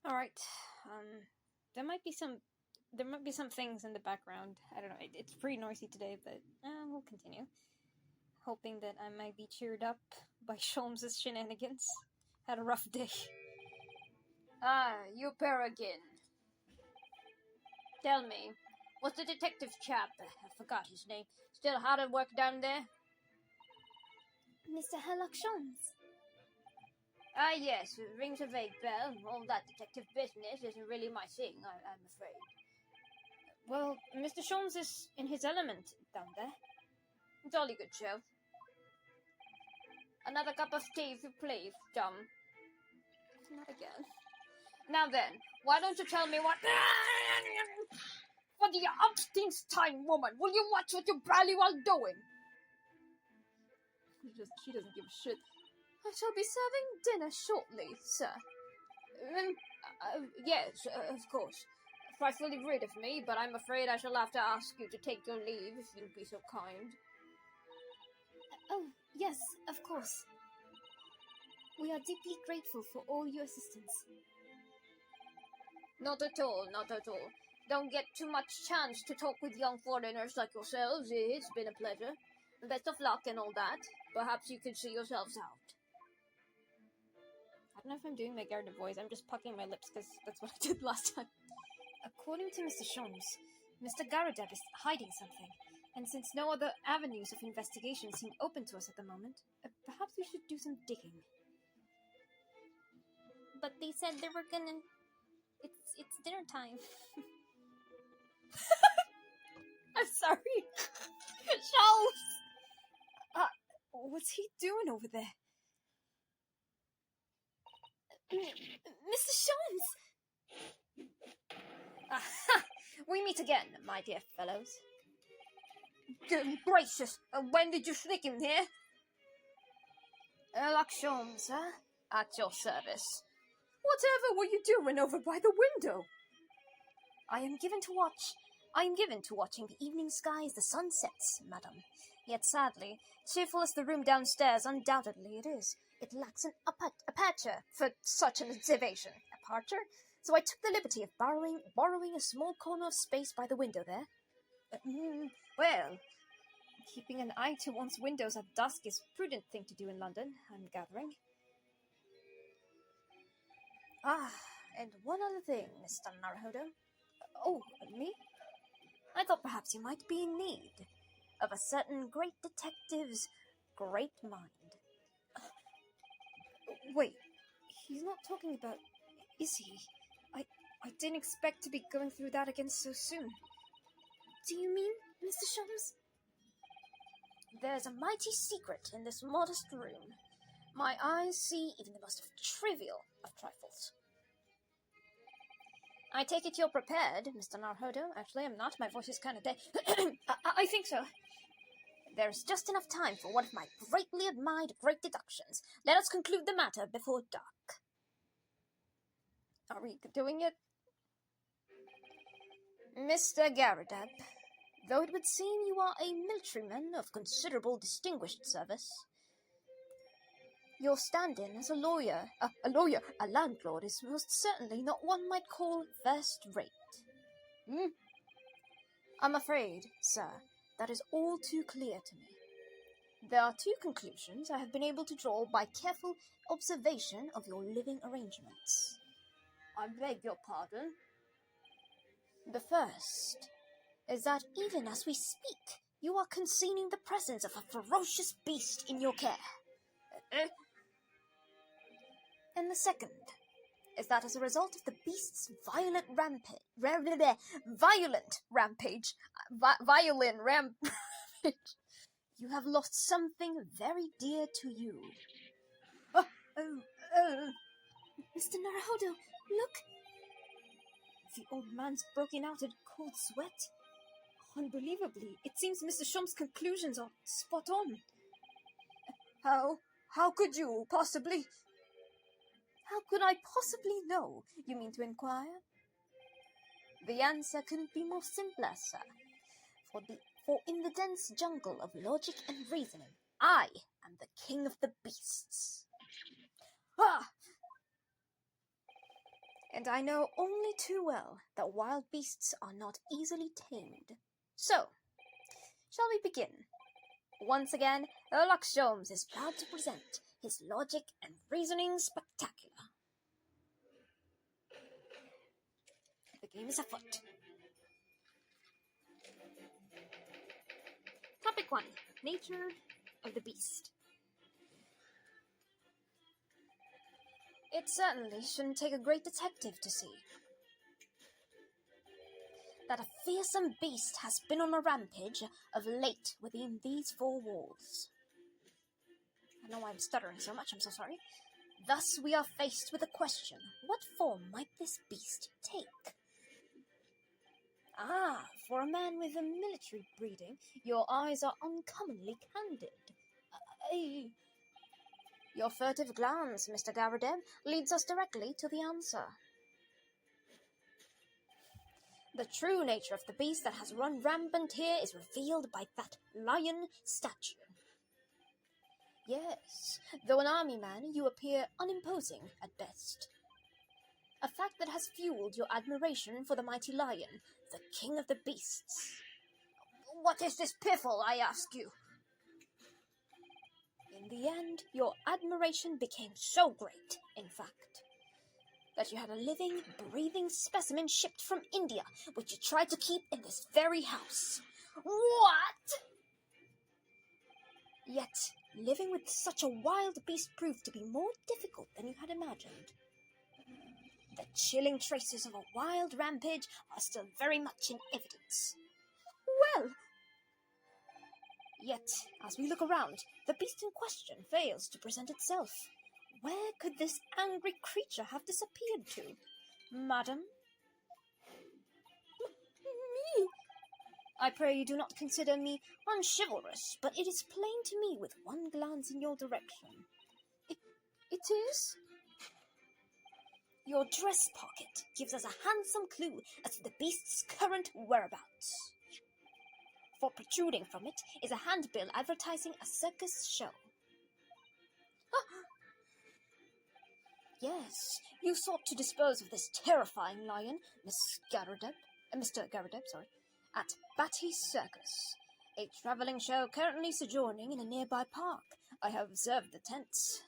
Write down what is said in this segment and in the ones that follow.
Alright, there might be some things in the background. I don't know, it's pretty noisy today, but we'll continue. Hoping that I might be cheered up by Sholmes' shenanigans. Had a rough day. You pair again. Tell me, what's the detective chap? I forgot his name. Still hard at work down there? Mr. Herlock Sholmes. Yes, it rings a vague bell. All that detective business isn't really my thing, I'm afraid. Well, Mr. Sholmes is in his element down there. Jolly good show. Another cup of tea if you please, chum. Not again. Now then, why don't you tell me what... For the umpteenth time, woman, will you watch what you barely while doing? She doesn't give a shit. I shall be serving dinner shortly, sir. Yes, of course. Frightfully rid of me, but I'm afraid I shall have to ask you to take your leave, if you'll be so kind. Oh, yes, of course. We are deeply grateful for all your assistance. Not at all, not at all. Don't get too much chance to talk with young foreigners like yourselves. It's been a pleasure. Best of luck and all that. Perhaps you could see yourselves out. I don't know if I'm doing my Garrideb voice. I'm just pucking my lips because that's what I did last time. According to Mr. Sholmes, Mr. Garrideb is hiding something. And since no other avenues of investigation seem open to us at the moment, perhaps we should do some digging. But they said they were gonna... It's dinner time. I'm sorry. Sholmes! What's he doing over there? Mr. Sholmes! We meet again, my dear fellows. Good gracious! When did you sneak in here? Herlock Sholmes, sir? At your service. Whatever were you doing over by the window? I am given to watching the evening sky as the sun sets, madam. Yet sadly, cheerful as the room downstairs undoubtedly it is, it lacks an aperture for such an observation. Aperture? So I took the liberty of borrowing a small corner of space by the window there. Well, keeping an eye to one's windows at dusk is a prudent thing to do in London, I'm gathering. And one other thing, Mr. Naruhodo. Oh, me? I thought perhaps you might be in need of a certain great detective's great mind. Wait, he's not talking about... Is he? I didn't expect to be going through that again so soon. Do you mean, Mr. Sholmes? There's a mighty secret in this modest room. My eyes see even the most trivial of trifles. I take it you're prepared, Mr. Naruhodo. Actually, I'm not. My voice is kind of dead. I think so. There's just enough time for one of my greatly admired great deductions. Let us conclude the matter before dark. Are we doing it? Mr. Garrideb, though it would seem you are a militaryman of considerable distinguished service, your stand-in as a landlord is most certainly not one might call first-rate. I'm afraid, sir, that is all too clear to me. There are two conclusions I have been able to draw by careful observation of your living arrangements. I beg your pardon? The first is that even as we speak, you are concealing the presence of a ferocious beast in your care. And the second is that as a result of the beast's violent rampage, you have lost something very dear to you. Mr. Naruhodo, look! The old man's broken out in cold sweat. Unbelievably, it seems Mr. Sholmes' conclusions are spot on. How could you possibly... How could I possibly know, you mean to inquire? The answer couldn't be more simpler, sir. For in the dense jungle of logic and reasoning, I am the king of the beasts. And I know only too well that wild beasts are not easily tamed. So, shall we begin? Once again, Erlox Jones is proud to present his logic and reasoning spectacular. The game is afoot. Topic 1. Nature of the beast. It certainly shouldn't take a great detective to see that a fearsome beast has been on a rampage of late within these four walls. I know I'm stuttering so much, I'm so sorry. Thus we are faced with a question: what form might this beast take? Ah, for a man with a military breeding, your eyes are uncommonly candid. Your furtive glance, Mr. Garrideb, leads us directly to the answer. The true nature of the beast that has run rampant here is revealed by that lion statue. Yes, though an army man, you appear unimposing at best. A fact that has fueled your admiration for the mighty lion, the king of the beasts. What is this piffle, I ask you? In the end, your admiration became so great, in fact, that you had a living, breathing specimen shipped from India, which you tried to keep in this very house. What? Yet, living with such a wild beast proved to be more difficult than you had imagined. The chilling traces of a wild rampage are still very much in evidence. Well, yet, as we look around, the beast in question fails to present itself. Where could this angry creature have disappeared to? Madam? Me? I pray you do not consider me unchivalrous, but it is plain to me with one glance in your direction. It is? Your dress pocket gives us a handsome clue as to the beast's current whereabouts. For protruding from it is a handbill advertising a circus show. Yes, you sought to dispose of this terrifying lion, Mr. Garrideb, at Batty's Circus, a travelling show currently sojourning in a nearby park. I have observed the tents.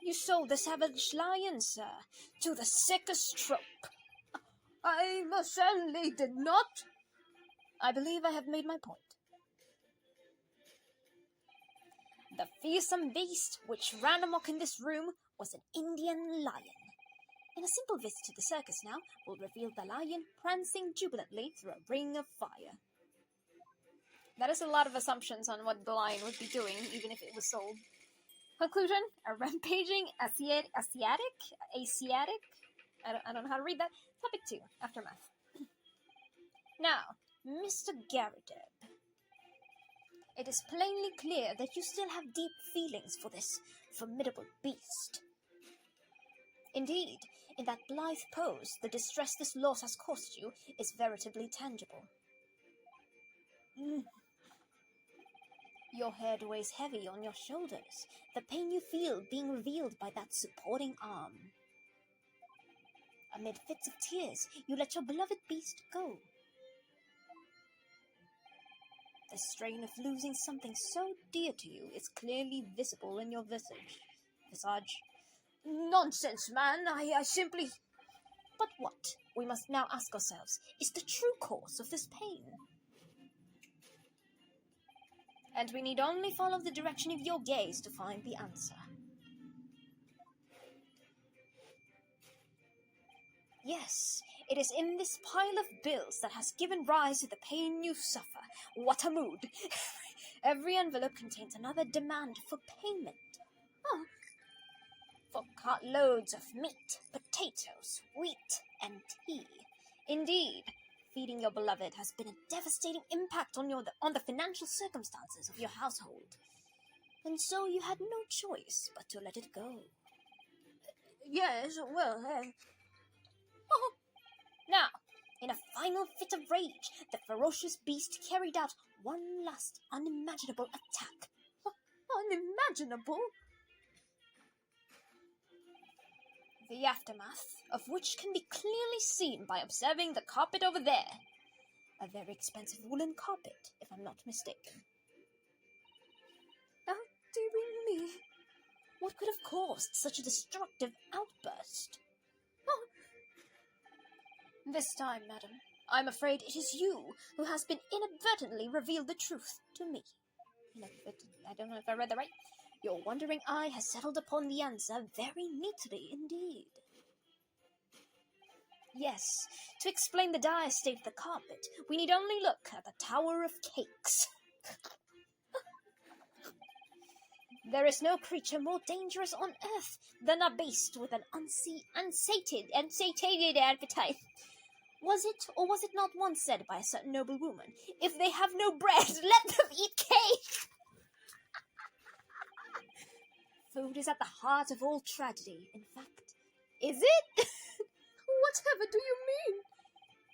You sold the savage lion, sir, to the circus troupe. I most certainly did not. I believe I have made my point. The fearsome beast which ran amok in this room was an Indian lion. In a simple visit to the circus now, will reveal the lion prancing jubilantly through a ring of fire. That is a lot of assumptions on what the lion would be doing, even if it was sold. Conclusion: a rampaging Asiatic? I don't know how to read that. Topic 2, aftermath. Now, Mr. Garrideb, it is plainly clear that you still have deep feelings for this formidable beast. Indeed, in that blithe pose, the distress this loss has caused you is veritably tangible. Your head weighs heavy on your shoulders, the pain you feel being revealed by that supporting arm. Amid fits of tears, you let your beloved beast go. The strain of losing something so dear to you is clearly visible in your visage. Nonsense, man, I simply... But what, we must now ask ourselves, is the true cause of this pain? And we need only follow the direction of your gaze to find the answer. Yes, it is in this pile of bills that has given rise to the pain you suffer. What a mood! Every envelope contains another demand for payment. For cartloads of meat, potatoes, wheat, and tea. Indeed, feeding your beloved has been a devastating impact on the financial circumstances of your household. And so you had no choice but to let it go. Yes, well, Now, in a final fit of rage, the ferocious beast carried out one last unimaginable attack. Unimaginable? The aftermath of which can be clearly seen by observing the carpet over there. A very expensive woolen carpet, if I'm not mistaken. Oh, dearie me. What could have caused such a destructive outburst? Oh. This time, madam, I'm afraid it is you who has been inadvertently revealed the truth to me. I don't know if I read that right. Your wondering eye has settled upon the answer very neatly indeed. Yes, to explain the dire state of the carpet, we need only look at the Tower of Cakes. There is no creature more dangerous on earth than a beast with an unsatiated appetite. Was it, or was it not once said by a certain noble woman, if they have no bread, let them eat cake? Food is at the heart of all tragedy, in fact. Is it? Whatever do you mean?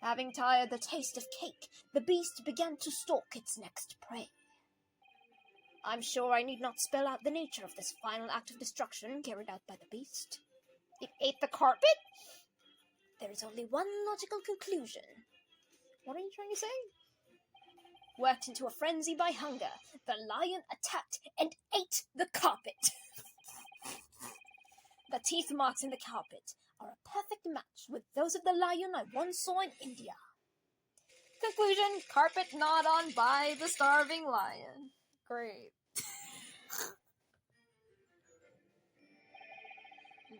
Having tired the taste of cake, the beast began to stalk its next prey. I'm sure I need not spell out the nature of this final act of destruction carried out by the beast. It ate the carpet? There is only one logical conclusion. What are you trying to say? Worked into a frenzy by hunger, the lion attacked and ate the carpet. The teeth marks in the carpet are a perfect match with those of the lion I once saw in India. Conclusion, carpet gnawed on by the starving lion. Great.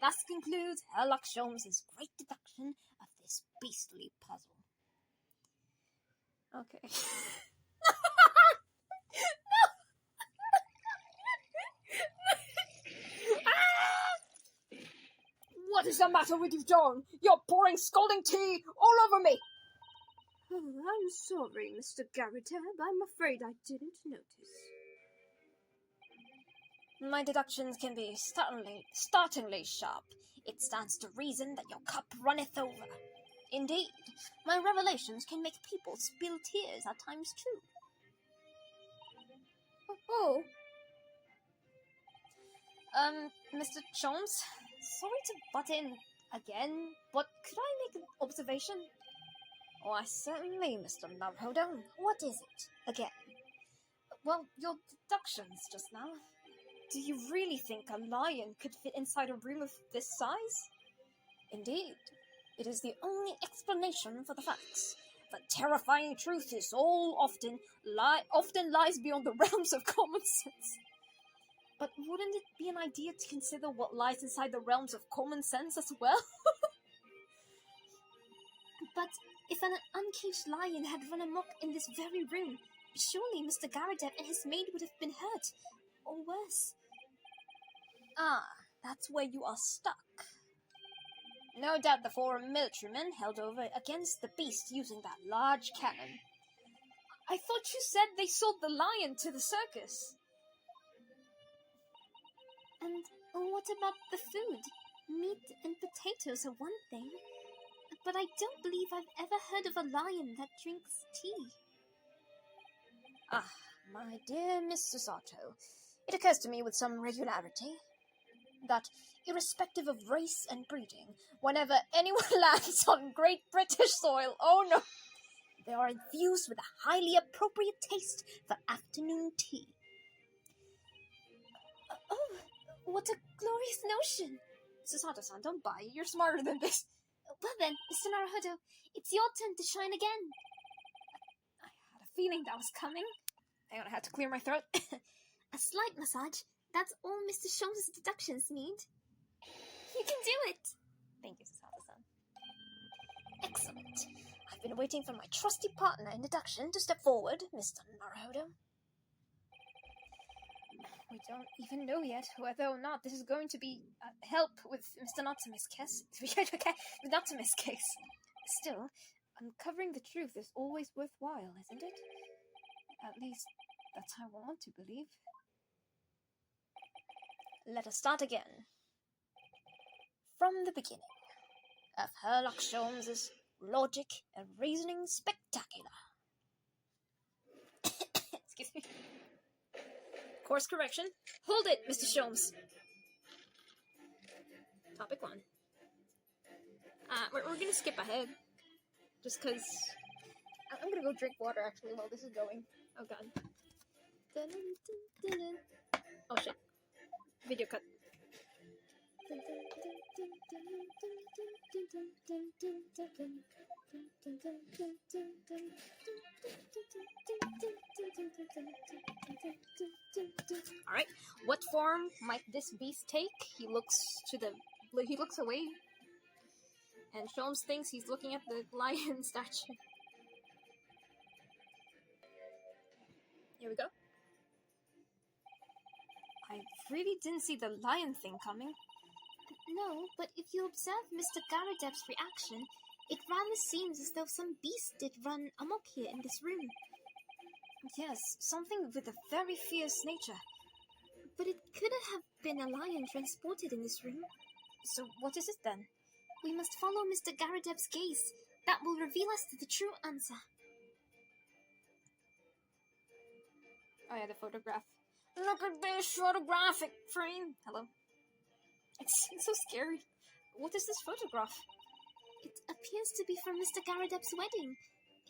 Thus concludes Sherlock Holmes' great deduction of this beastly puzzle. Okay. What is the matter with you, John? You're pouring scalding tea all over me! Oh, I'm sorry, Mr. Garrideb. I'm afraid I didn't notice. My deductions can be startlingly sharp. It stands to reason that your cup runneth over. Indeed, my revelations can make people spill tears at times too. Oh. Mr. Holmes, sorry to butt in again, but could I make an observation? Why, certainly, Mr. Naruhodo. What is it, again? Well, your deductions just now. Do you really think a lion could fit inside a room of this size? Indeed, it is the only explanation for the facts. The terrifying truth is often lies beyond the realms of common sense. But wouldn't it be an idea to consider what lies inside the realms of common sense as well? But if an uncaged lion had run amok in this very room, surely Mr. Garrideb and his maid would have been hurt, or worse. Ah, that's where you are stuck. No doubt the four militarymen held over against the beast using that large cannon. I thought you said they sold the lion to the circus. And what about the food? Meat and potatoes are one thing, but I don't believe I've ever heard of a lion that drinks tea. Ah, my dear Miss Susato, it occurs to me with some regularity that, irrespective of race and breeding, whenever anyone lands on Great British soil, oh no, they are infused with a highly appropriate taste for afternoon tea. Oh, what a glorious notion! Susato-san, don't buy it. You're smarter than this. Well then, Mr. Naruhodo, it's your turn to shine again. I had a feeling that was coming. Hang on, I had to clear my throat. A slight massage. That's all Mr. Holmes' deductions need. You can do it! Thank you, Susato-san. Excellent. I've been waiting for my trusty partner in deduction to step forward, Mr. Naruhodo. We don't even know yet whether or not this is going to be help with Mr. Natsume's case. The Natsume's case. Still, uncovering the truth is always worthwhile, isn't it? At least, that's how I want to believe. Let us start again. From the beginning of Sherlock Holmes' logic and reasoning spectacular. Excuse me. Course correction. Hold it, Mr. Holmes. Topic 1. we're gonna skip ahead. Just because... I'm gonna go drink water, actually, while this is going. Oh, God. Oh, shit. Video cut. Alright, what form might this beast take? He looks away. And Sholmes thinks he's looking at the lion statue. Here we go. I really didn't see the lion thing coming. No, but if you observe Mr. Garridebs' reaction, it rather seems as though some beast did run amok here in this room. Yes, something with a very fierce nature. But it couldn't have been a lion transported in this room. So what is it then? We must follow Mr. Garridebs' gaze. That will reveal us to the true answer. Oh yeah, the photograph. Look at this photographic frame. Hello. It's so scary. What is this photograph? It appears to be from Mr. Garridebs' wedding.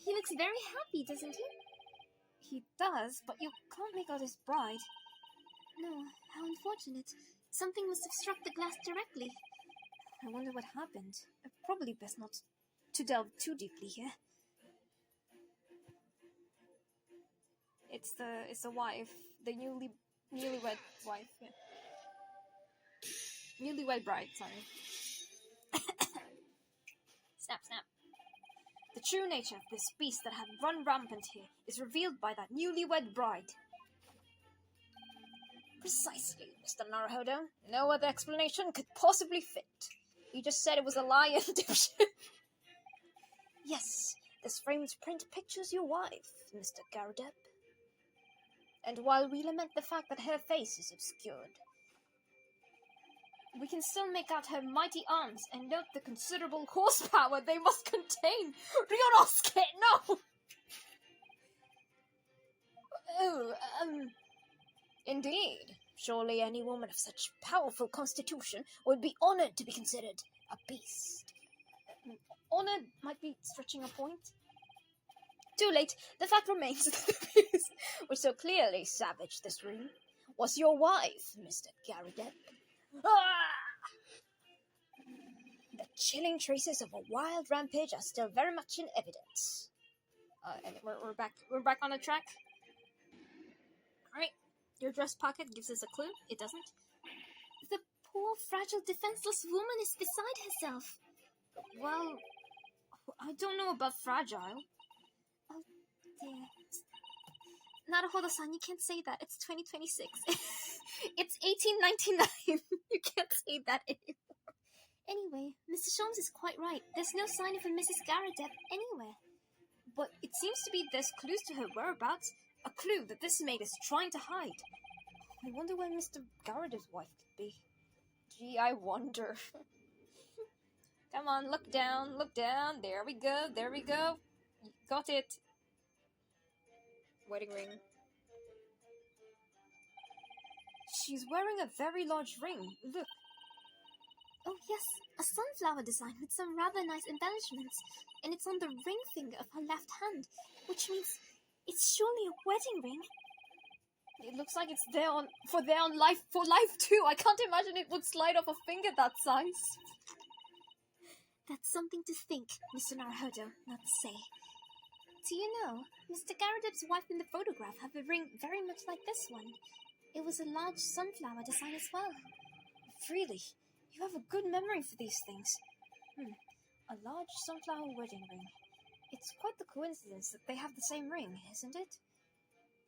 He looks very happy, doesn't he? He does, but you can't make out his bride. No, how unfortunate. Something must have struck the glass directly. I wonder what happened. Probably best not to delve too deeply here. It's the wife, the newlywed wife. Yeah. Newlywed bride. Sorry. Snap, snap. The true nature of this beast that had run rampant here is revealed by that newlywed bride. Precisely, Mr. Naruhodo. No other explanation could possibly fit. You just said it was a lion, dipshit. Yes, this framed print pictures your wife, Mr. Garrideb. And while we lament the fact that her face is obscured, we can still make out her mighty arms and note the considerable horsepower they must contain. Ryorosuke, no! Oh, indeed. Surely any woman of such powerful constitution would be honored to be considered a beast. Honored might be stretching a point. Too late. The fact remains that the beast which so clearly savaged this room was your wife, Mr. Garrideb. Ah! The chilling traces of a wild rampage are still very much in evidence. And we're back. We're back on the track. All right. Your dress pocket gives us a clue. It doesn't. The poor, fragile, defenseless woman is beside herself. Well, I don't know about fragile. Oh dear. Naruhodo-san, you can't say that. It's 2026. It's 1899. You can't say that anymore. Anyway, Mr. Sholmes is quite right. There's no sign of a Mrs. Garrideb anywhere. But it seems to be there's clues to her whereabouts. A clue that this maid is trying to hide. I wonder where Mr. Garrideb's wife could be. Gee, I wonder. Come on, look down, look down. There we go, there we go. Got it. Wedding ring. She's wearing a very large ring. Look. Oh yes, a sunflower design with some rather nice embellishments. And it's on the ring finger of her left hand, which means it's surely a wedding ring. It looks like it's there for life too. I can't imagine it would slide off a finger that size. That's something to think, Mr. Naruhodo, not to say. Do you know, Mr. Garrideb's wife in the photograph had a ring very much like this one. It was a large sunflower design as well. Really? You have a good memory for these things. A large sunflower wedding ring. It's quite the coincidence that they have the same ring, isn't it?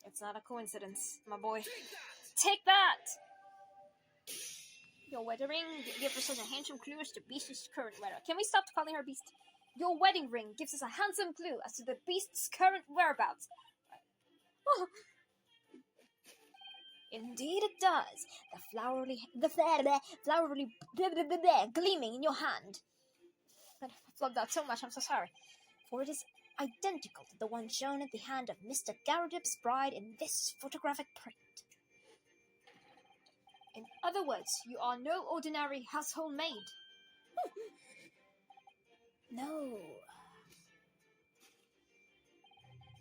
It's not a coincidence, my boy. Take that! Your wedding ring gives us a handsome clue as to Beast's current weather. Can we stop calling her Beast? Your wedding ring gives us a handsome clue as to the Beast's current whereabouts. Oh. Indeed it does. The flowery gleaming in your hand. I flubbed out so much, I'm so sorry. For it is identical to the one shown at the hand of Mr. Garrideb's bride in this photographic print. In other words, you are no ordinary household maid. No.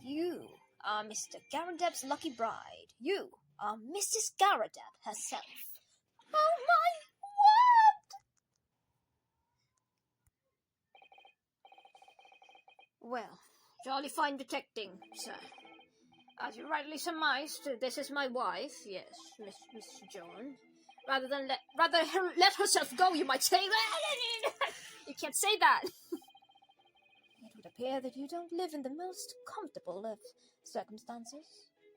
You are Mr. Garrideb's lucky bride. You are Mrs. Garrideb herself. Oh my word! Well, jolly fine detecting, sir. As you rightly surmised, this is my wife, yes, Miss Joan. Rather let herself go, you might say. You can't say that. It would appear that you don't live in the most comfortable of circumstances.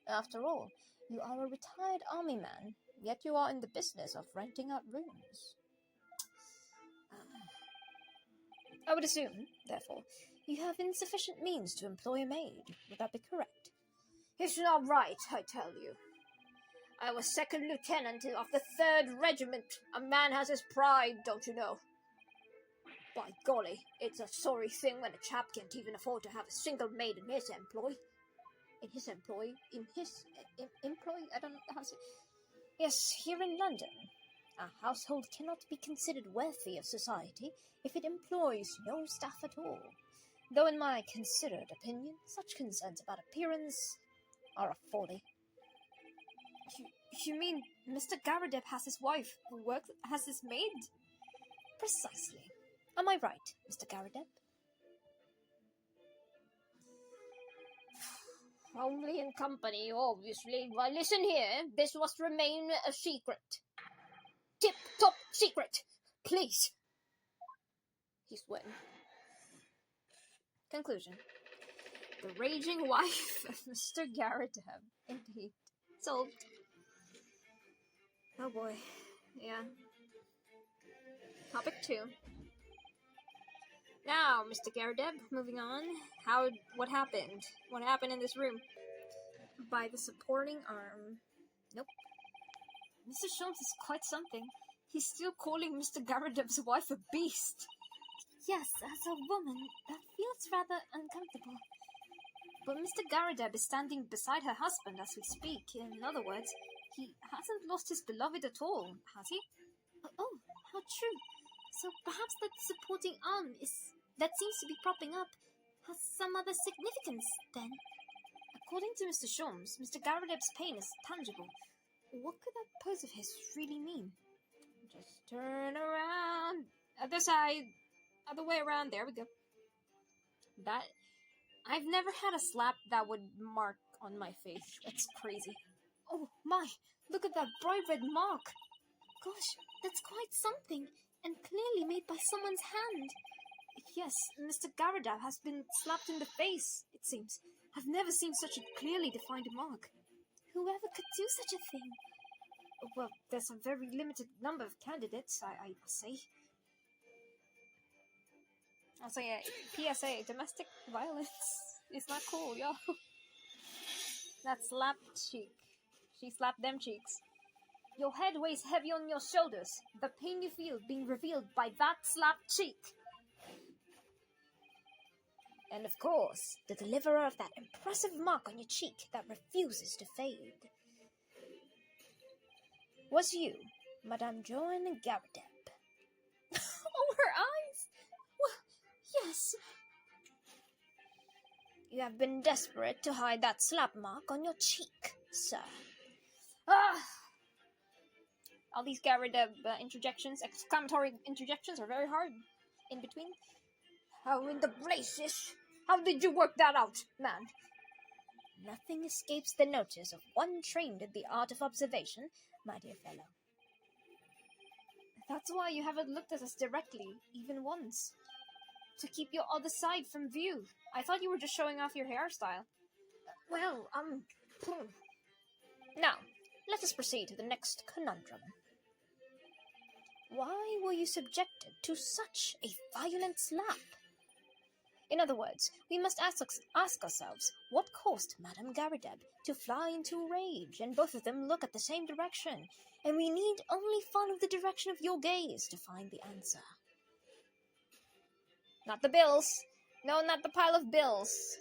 After all, you are a retired army man, yet you are in the business of renting out rooms. I would assume, therefore, you have insufficient means to employ a maid. Would that be correct? It's not right, I tell you. I was second lieutenant of the 3rd Regiment. A man has his pride, don't you know? By golly, it's a sorry thing when a chap can't even afford to have a single maid in his employ. I don't know how to say. Yes, here in London, a household cannot be considered worthy of society if it employs no staff at all. Though in my considered opinion, such concerns about appearance are a folly. You mean Mr. Garrideb has his wife who has his maid? Precisely. Am I right, Mr. Garrideb? Only in company, obviously. Well, listen here. This must remain a secret. Tip-top secret. Please. He's win. Conclusion. The raging wife of Mr. Garrideb. Indeed. Solved. Oh boy. Yeah. Topic 2. Now, Mr. Garrideb, moving on. What happened? What happened in this room? By the supporting arm. Nope. Mr. Sholmes is quite something. He's still calling Mr. Garrideb's wife a beast. Yes, as a woman, that feels rather uncomfortable. But Mr. Garrideb is standing beside her husband as we speak. In other words, he hasn't lost his beloved at all, has he? Oh, how true. So perhaps that supporting arm that seems to be propping up has some other significance, then? According to Mr. Sholmes, Mr. Garrideb's pain is tangible. What could that pose of his really mean? Just turn around. Other side. Other way around. There we go. I've never had a slap that would mark on my face. That's crazy. Oh my, look at that bright red mark. Gosh, that's quite something, and clearly made by someone's hand. Yes, Mr. Garrideb has been slapped in the face, it seems. I've never seen such a clearly defined mark. Whoever could do such a thing? Well, there's a very limited number of candidates, I say. I'll say PSA, domestic violence is not cool, yo. That slapped cheek. She slapped them cheeks. Your head weighs heavy on your shoulders. The pain you feel being revealed by that slapped cheek. And of course, the deliverer of that impressive mark on your cheek that refuses to fade. Was you, Madame Joan Garrideb? Oh, her eyes! Well, yes. You have been desperate to hide that slap mark on your cheek, sir. All these Garrideb exclamatory interjections are very hard in between. How in the blazes? How did you work that out, man? Nothing escapes the notice of one trained in the art of observation, my dear fellow. That's why you haven't looked at us directly, even once. To keep your other side from view. I thought you were just showing off your hairstyle. Now, let us proceed to the next conundrum. Why were you subjected to such a violent slap? In other words, we must ask ourselves, what caused Madame Garrideb to fly into a rage, and both of them look at the same direction, and we need only follow the direction of your gaze to find the answer. Not the bills. No, not the pile of bills.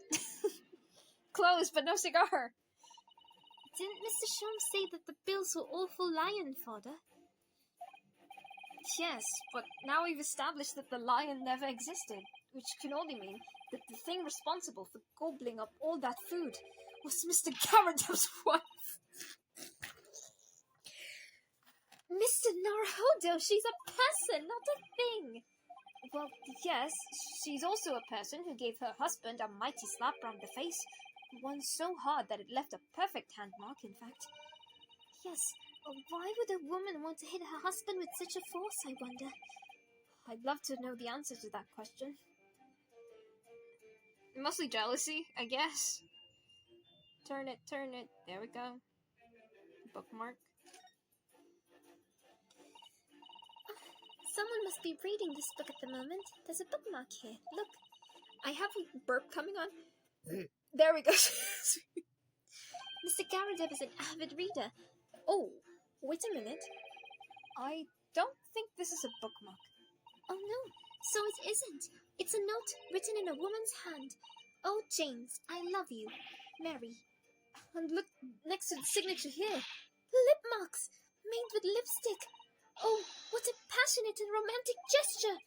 Clothes, but no cigar. Didn't Mr. Sholmes say that the bills were awful lion fodder? Yes, but now we've established that the lion never existed, which can only mean that the thing responsible for gobbling up all that food was Mr. Garridebs' wife. Mr. Naruhodo, she's a person, not a thing. Well, yes, she's also a person who gave her husband a mighty slap round the face, one so hard that it left a perfect hand mark, in fact. Yes, why would a woman want to hit her husband with such a force, I wonder? I'd love to know the answer to that question. Mostly jealousy, I guess. Turn it. There we go. Bookmark. Someone must be reading this book at the moment. There's a bookmark here. Look, I have a burp coming on. There we go. Mr. Garrideb is an avid reader. Oh, wait a minute. I don't think this is a bookmark. Oh no, so it isn't. It's a note written in a woman's hand. Oh, James, I love you. Mary. And look next to the signature here. Lip marks, made with lipstick. Oh, what a passionate and romantic gesture.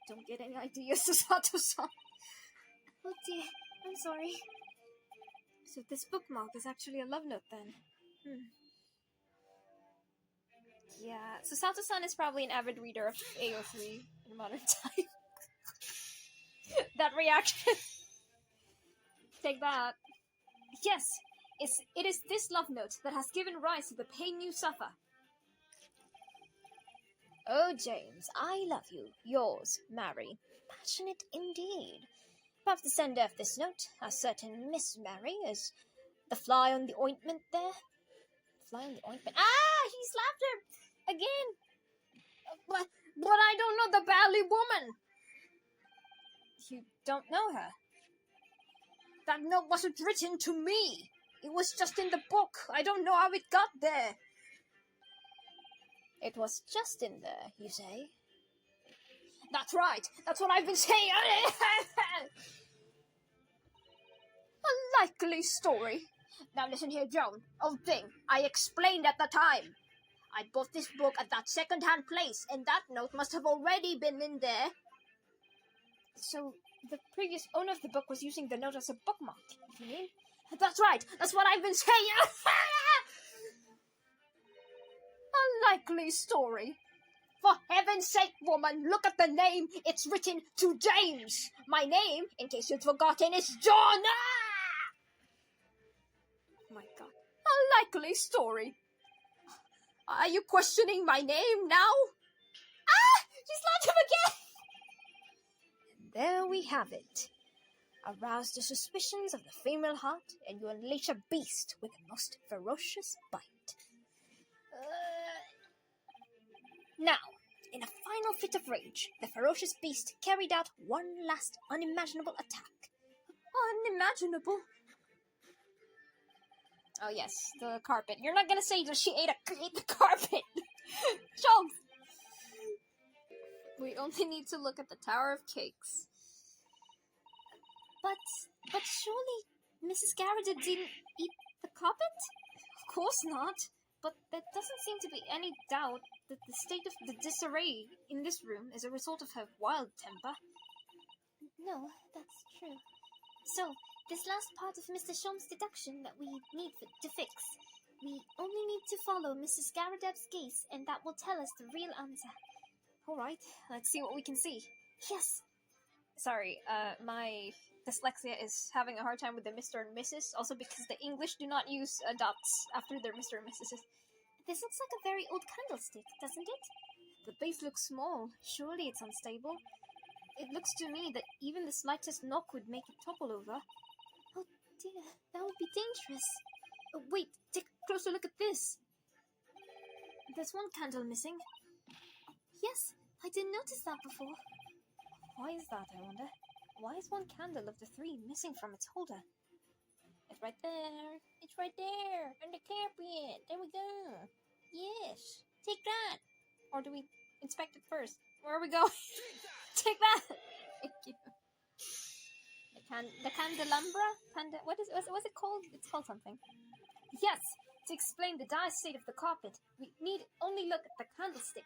Don't get any ideas, Susato-san. Oh dear, I'm sorry. So this bookmark is actually a love note then. Yeah, Susato-san is probably an avid reader of AO3 in modern time. That reaction. Take that. Yes, it is this love note that has given rise to the pain you suffer. Oh, James, I love you. Yours, Mary. Passionate indeed. Perhaps the sender of this note, a certain Miss Mary, is the fly on the ointment there. Fly on the ointment. Ah! He slapped her! Again! But I don't know the Bally woman! You don't know her? That note wasn't written to me! It was just in the book. I don't know how it got there. It was just in there, you say? That's right. That's what I've been saying. A likely story. Now listen here, Joan. Old thing, I explained at the time. I bought this book at that second-hand place, and that note must have already been in there. So, the previous owner of the book was using the note as a bookmark, you mean? That's right. That's what I've been saying. A likely story. For heaven's sake, woman, look at the name. It's written to James. My name, in case you'd forgotten, is John. Ah! Oh my god. A likely story. Are you questioning my name now? Ah! She slapped him again! There we have it. Arouse the suspicions of the female heart, and you unleash a beast with a most ferocious bite. Now, in a final fit of rage, the ferocious beast carried out one last unimaginable attack. Unimaginable? Oh yes, the carpet. You're not gonna say that she ate the carpet! Chunks! We only need to look at the Tower of Cakes. But surely Mrs. Garrideb didn't eat the carpet? Of course not. But there doesn't seem to be any doubt that the state of the disarray in this room is a result of her wild temper. No, that's true. So, this last part of Mr. Shom's deduction that we need to fix, we only need to follow Mrs. Garrideb's gaze, and that will tell us the real answer. Alright, let's see what we can see. Yes. Sorry, my dyslexia is having a hard time with the Mr. and Mrs. Also because the English do not use dots after their Mr. and Mrs. This looks like a very old candlestick, doesn't it? The base looks small. Surely it's unstable. It looks to me that even the slightest knock would make it topple over. Oh dear, that would be dangerous. Oh, wait, take a closer look at this. There's one candle missing. Yes, I didn't notice that before. Why is that, I wonder? Why is one candle of the three missing from its holder? It's right there. It's right there. On the carpet. There we go. Yes. Take that. Or do we inspect it first? Where are we going? Take that. Thank you. The candelabra? What's it called? It's called something. Yes. To explain the dire state of the carpet, we need only look at the candlestick.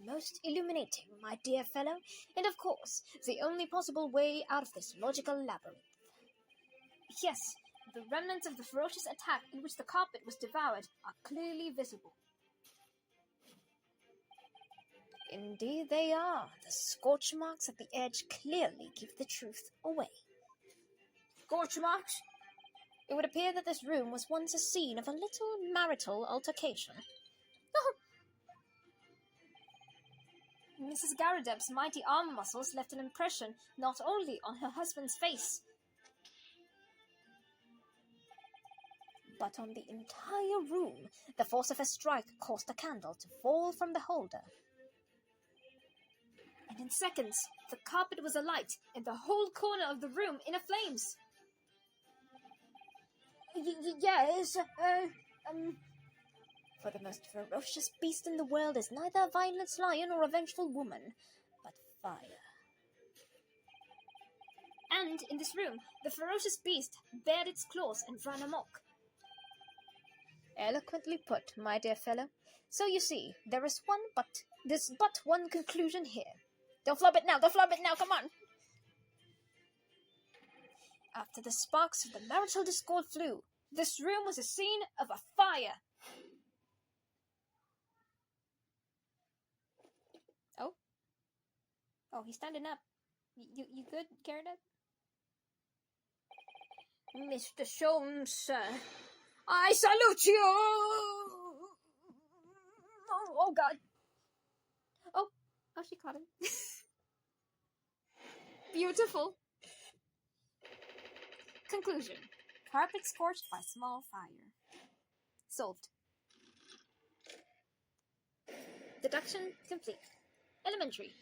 Most illuminating, my dear fellow, and of course, the only possible way out of this logical labyrinth. Yes, the remnants of the ferocious attack in which the carpet was devoured are clearly visible. Indeed they are. The scorch marks at the edge clearly give the truth away. Scorch marks? It would appear that this room was once a scene of a little marital altercation. Mrs. Garridebs' mighty arm muscles left an impression not only on her husband's face, but on the entire room. The force of her strike caused the candle to fall from the holder. And in seconds, the carpet was alight, and the whole corner of the room in flames. Yes, For the most ferocious beast in the world is neither a violent lion nor a vengeful woman, but fire. And in this room, the ferocious beast bared its claws and ran amok. Eloquently put, my dear fellow. So you see, there's but one conclusion here. Don't flub it now, come on! After the sparks of the marital discord flew, this room was a scene of a fire. Oh, he's standing up. You good, Garrideb? Mr. Sholmes, sir. I salute you! Oh, God. Oh, she caught him. Beautiful. Conclusion. Carpet scorched by small fire. Solved. Deduction complete. Elementary.